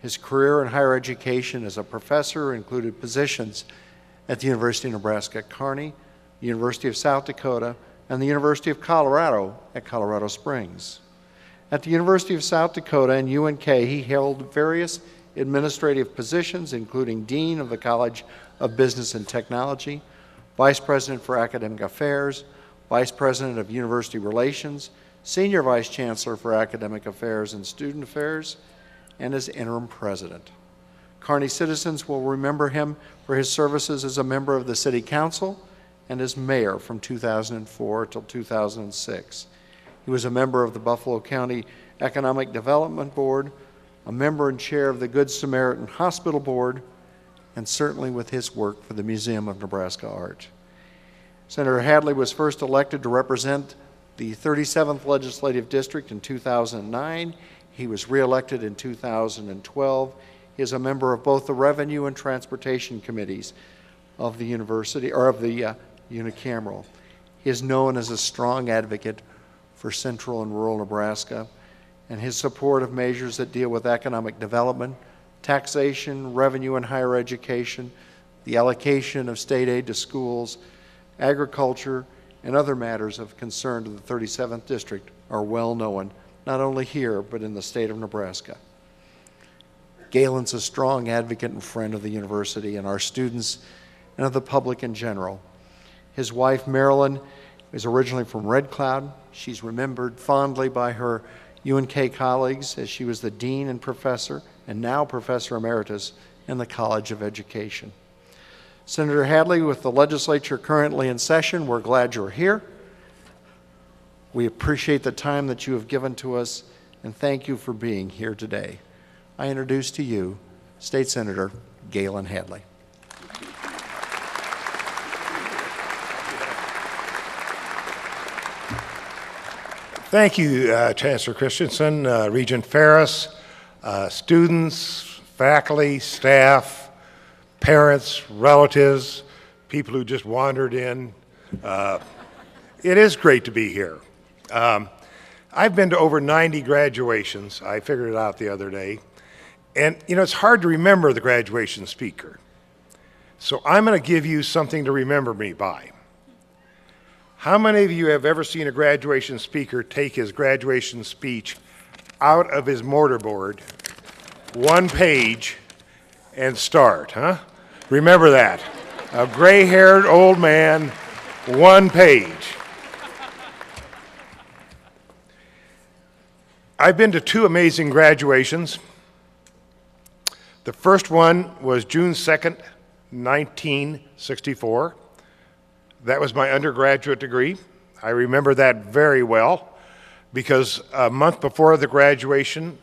His career in higher education as a professor included positions at the University of Nebraska at Kearney, the University of South Dakota, and the University of Colorado at Colorado Springs. At the University of South Dakota and UNK, he held various administrative positions, including Dean of the College of Business and Technology, Vice President for Academic Affairs, Vice President of University Relations, Senior Vice Chancellor for Academic Affairs and Student Affairs, and as Interim President. Kearney citizens will remember him for his services as a member of the City Council and as mayor from 2004 till 2006. He was a member of the Buffalo County Economic Development Board, a member and chair of the Good Samaritan Hospital Board, and certainly with his work for the Museum of Nebraska Art. Senator Hadley was first elected to represent the 37th Legislative District in 2009. He was reelected in 2012. He is a member of both the Revenue and Transportation Committees of the University, or of the unicameral. He is known as a strong advocate for central and rural Nebraska, and his support of measures that deal with economic development, taxation, revenue and higher education, the allocation of state aid to schools, agriculture, and other matters of concern to the 37th District are well known, not only here, but in the state of Nebraska. Galen's a strong advocate and friend of the university and our students and of the public in general. His wife, Marilyn, is originally from Red Cloud. She's remembered fondly by her UNK colleagues as she was the dean and professor, and now professor emeritus in the College of Education. Senator Hadley, with the legislature currently in session, we're glad you're here. We appreciate the time that you have given to us, and thank you for being here today. I introduce to you State Senator Galen Hadley. Thank you, Chancellor Christensen, Regent Ferris, students, faculty, staff, parents, relatives, people who just wandered in. It is great to be here. I've been to over 90 graduations. I figured it out the other day. And, you know, it's hard to remember the graduation speaker. So I'm going to give you something to remember me by. How many of you have ever seen a graduation speaker take his graduation speech out of his mortarboard, one page, and start, huh? Remember that. A gray-haired old man, one page. I've been to two amazing graduations. The first one was June 2nd, 1964. That was my undergraduate degree. I remember that very well because a month before the graduation,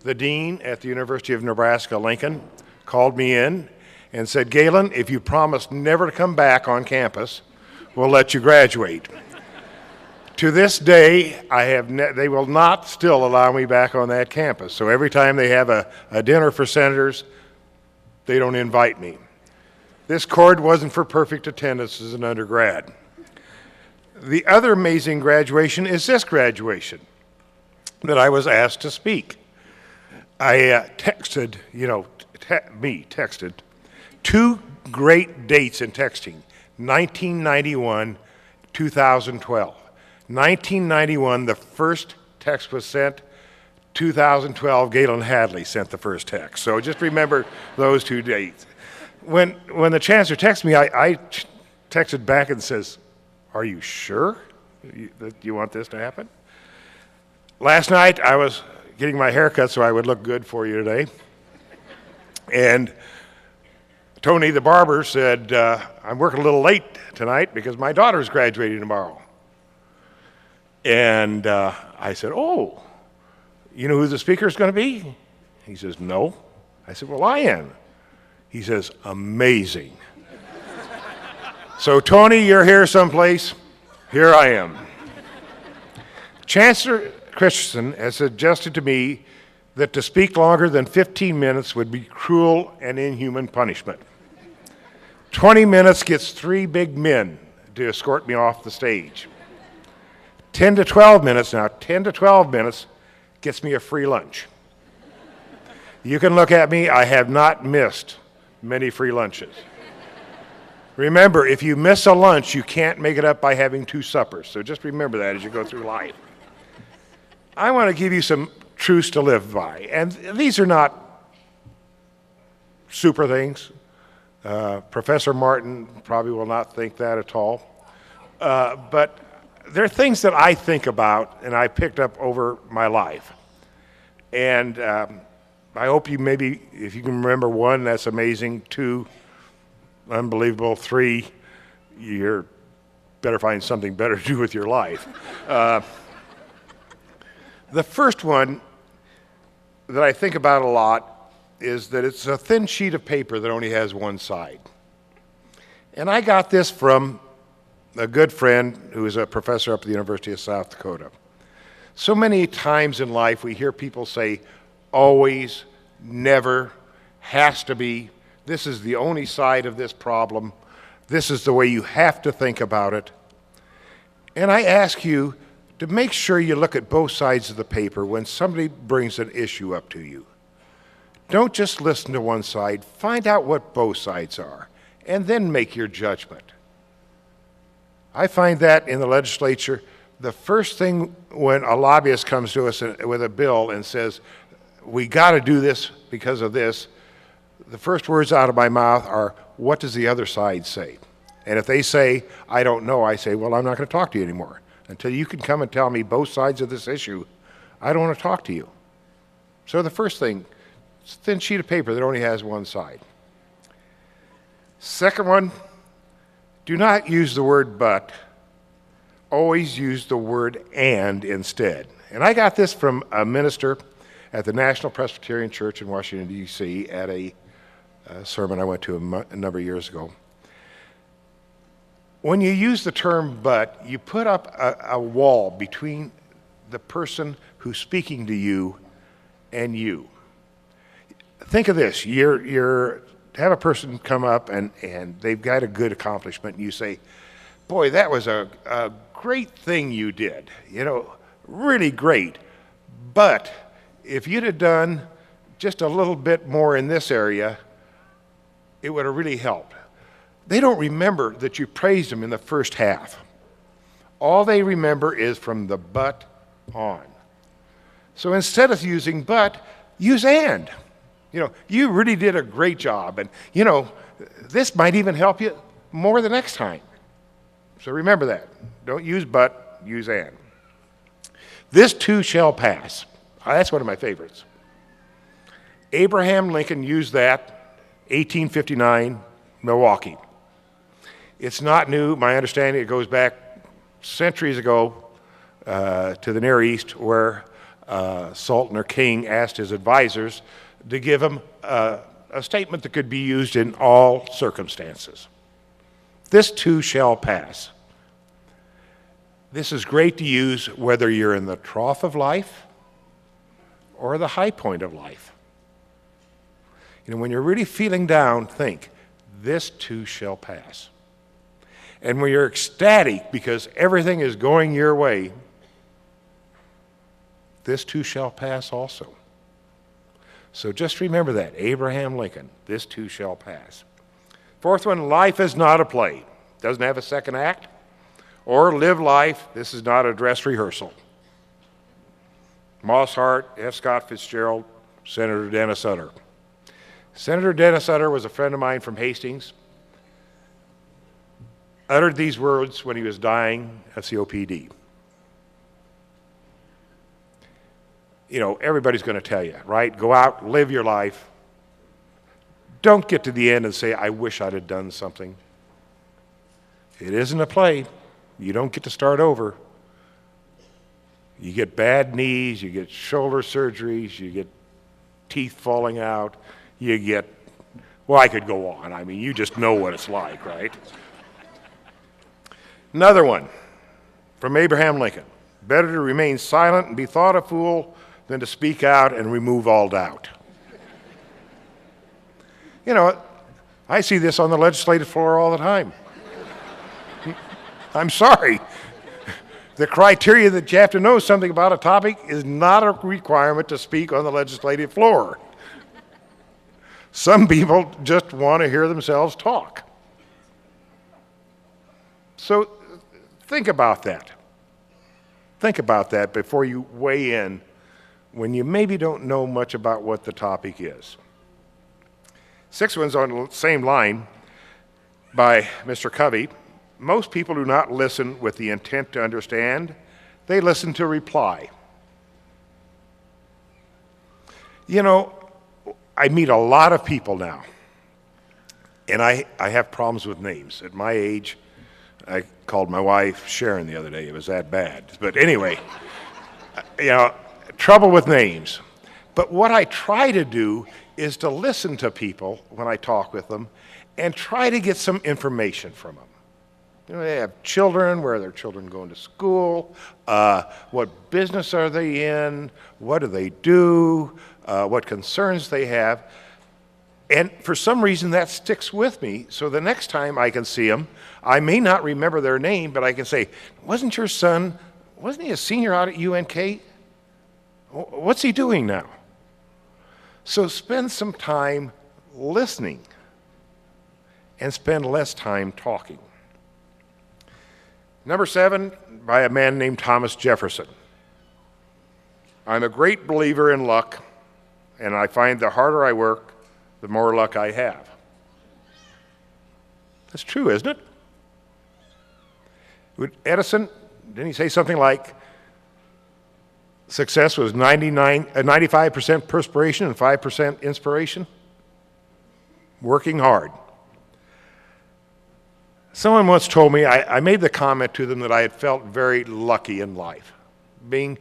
the dean at the University of Nebraska, Lincoln, called me in and said, "Galen, if you promise never to come back on campus, we'll let you graduate." To this day, they will not still allow me back on that campus. So every time they have a dinner for senators, they don't invite me. This cord wasn't for perfect attendance as an undergrad. The other amazing graduation is this graduation that I was asked to speak. I texted, texted two great dates in texting, 1991, 2012. 1991, the first text was sent. 2012, Galen Hadley sent the first text. So just remember those two dates. When the chancellor texted me, I texted back and says, "Are you sure that you want this to happen?" Last night, I was getting my hair cut so I would look good for you today. And Tony, the barber, said, "I'm working a little late tonight because my daughter's graduating tomorrow." And I said, "Oh, you know who the speaker's going to be?" He says, "No." I said, "Well, I am." He says, "Amazing." So, Tony, you're here someplace. Here I am. Chancellor Christensen has suggested to me that to speak longer than 15 minutes would be cruel and inhuman punishment. 20 minutes gets 3 big men to escort me off the stage. 10 to 12 minutes gets me a free lunch. You can look at me. I have not missed many free lunches. Remember, if you miss a lunch, you can't make it up by having 2 suppers. So just remember that as you go through life. I want to give you some truths to live by. And these are not super things. Professor Martin probably will not think that at all. But they're things that I think about and I picked up over my life. And I hope you maybe, if you can remember 1, that's amazing. 2, unbelievable. 3, you're better find something better to do with your life. The first one that I think about a lot is that it's a thin sheet of paper that only has one side. And I got this from a good friend who is a professor up at the University of South Dakota. So many times in life we hear people say, always, never, has to be, this is the only side of this problem, this is the way you have to think about it. And I ask you to make sure you look at both sides of the paper when somebody brings an issue up to you. Don't just listen to one side, find out what both sides are, and then make your judgment. I find that in the legislature, the first thing when a lobbyist comes to us with a bill and says, we got to do this because of this, the first words out of my mouth are, what does the other side say? And if they say, I don't know, I say, well, I'm not going to talk to you anymore. Until you can come and tell me both sides of this issue, I don't want to talk to you. So the first thing, it's a thin sheet of paper that only has one side. Second one, do not use the word but. Always use the word and instead. And I got this from a minister at the National Presbyterian Church in Washington, D.C. at a sermon I went to a number of years ago. When you use the term but, you put up a wall between the person who's speaking to you and you. Think of this. You're have a person come up and they've got a good accomplishment and you say, boy, that was a great thing you did, really great. But if you'd have done just a little bit more in this area, it would have really helped. They don't remember that you praised them in the first half. All they remember is from the but on. So instead of using but, use and. You really did a great job, and this might even help you more the next time. So remember that. Don't use but, use and. This too shall pass. That's one of my favorites. Abraham Lincoln used that, 1859, Milwaukee. It's not new. My understanding, it goes back centuries ago to the Near East, where Sultan or king asked his advisors to give him a statement that could be used in all circumstances. This too shall pass. This is great to use whether you're in the trough of life or the high point of life. When you're really feeling down, think, this too shall pass. And when you're ecstatic because everything is going your way, this too shall pass also. So just remember that, Abraham Lincoln, this too shall pass. Fourth one, life is not a play. Doesn't have a second act. Or live life, this is not a dress rehearsal. Moss Hart, F. Scott Fitzgerald, Senator Dennis Utter. Senator Dennis Utter was a friend of mine from Hastings. Uttered these words when he was dying of COPD. Everybody's going to tell you, right? Go out, live your life. Don't get to the end and say, I wish I'd have done something. It isn't a play. You don't get to start over. You get bad knees, you get shoulder surgeries, you get teeth falling out, you get, I could go on. You just know what it's like, right? Another one from Abraham Lincoln. Better to remain silent and be thought a fool than to speak out and remove all doubt. I see this on the legislative floor all the time. I'm sorry. The criteria that you have to know something about a topic is not a requirement to speak on the legislative floor. Some people just want to hear themselves talk. So think about that. Think about that before you weigh in when you maybe don't know much about what the topic is. Sixth one's on the same line by Mr. Covey. Most people do not listen with the intent to understand. They listen to reply. You know, I meet a lot of people now, and I have problems with names. At my age, I called my wife Sharon the other day. It was that bad. But anyway, you know, trouble with names. But what I try to do is to listen to people when I talk with them and try to get some information from them. You know, they have children, where are their children going to school, what business are they in, what do they do, what concerns they have. And for some reason that sticks with me, so the next time I can see them, I may not remember their name, but I can say, wasn't your son, wasn't he a senior out at UNK? What's he doing now? So spend some time listening and spend less time talking. Number 7, by a man named Thomas Jefferson. I'm a great believer in luck, and I find the harder I work, the more luck I have. That's true, isn't it? Edison, didn't he say something like, success was 95% perspiration and 5% inspiration? Working hard. Someone once told me, I made the comment to them that I had felt very lucky in life. Being,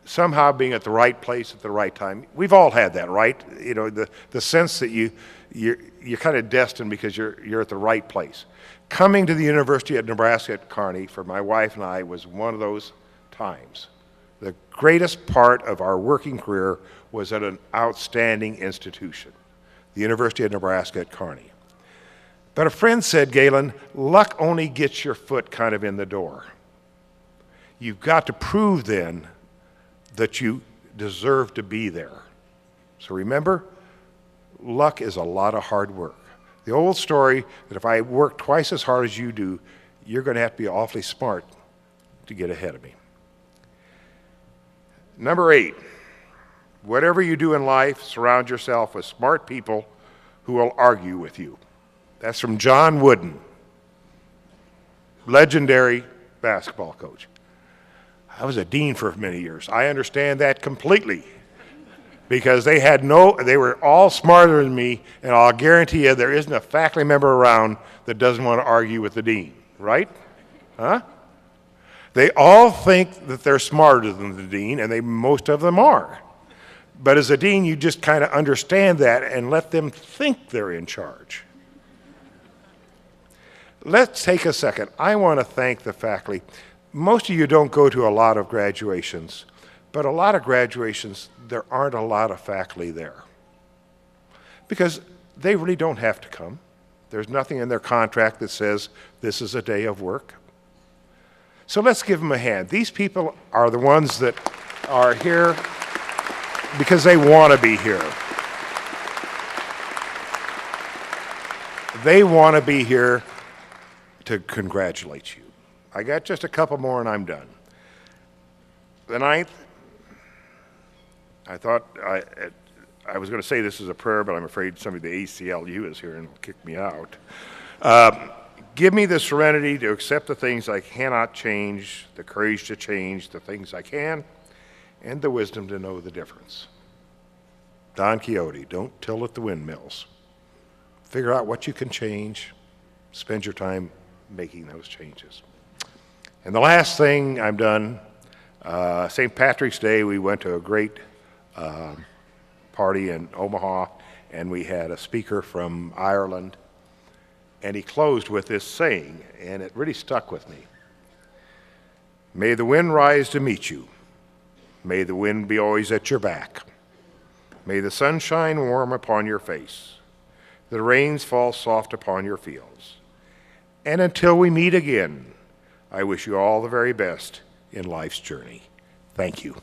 somehow being at the right place at the right time. We've all had that, right? The sense that you're kind of destined because you're at the right place. Coming to the University of Nebraska at Kearney for my wife and I was one of those times. The greatest part of our working career was at an outstanding institution, the University of Nebraska at Kearney. But a friend said, Galen, luck only gets your foot kind of in the door. You've got to prove then that you deserve to be there. So remember, luck is a lot of hard work. The old story that if I work twice as hard as you do, you're going to have to be awfully smart to get ahead of me. Number 8, whatever you do in life, surround yourself with smart people who will argue with you. That's from John Wooden, legendary basketball coach. I was a dean for many years. I understand that completely because they were all smarter than me, and I'll guarantee you there isn't a faculty member around that doesn't want to argue with the dean, right? Huh? They all think that they're smarter than the dean, and most of them are. But as a dean, you just kind of understand that and let them think they're in charge. Let's take a second. I want to thank the faculty. Most of you don't go to a lot of graduations, but a lot of graduations, there aren't a lot of faculty there because they really don't have to come. There's nothing in their contract that says this is a day of work. So let's give them a hand. These people are the ones that are here because they want to be here. They want to be here to congratulate you. I got just a couple more and I'm done. The 9th, I thought I was going to say this is a prayer, but I'm afraid somebody at the ACLU is here and will kick me out. Give me the serenity to accept the things I cannot change, the courage to change the things I can, and the wisdom to know the difference. Don Quixote, don't till at the windmills. Figure out what you can change. Spend your time making those changes. And the last thing I'm done, St. Patrick's Day, we went to a great party in Omaha, and we had a speaker from Ireland, and he closed with this saying, and it really stuck with me. May the wind rise to meet you. May the wind be always at your back. May the sun shine warm upon your face. The rains fall soft upon your fields. And until we meet again, I wish you all the very best in life's journey. Thank you.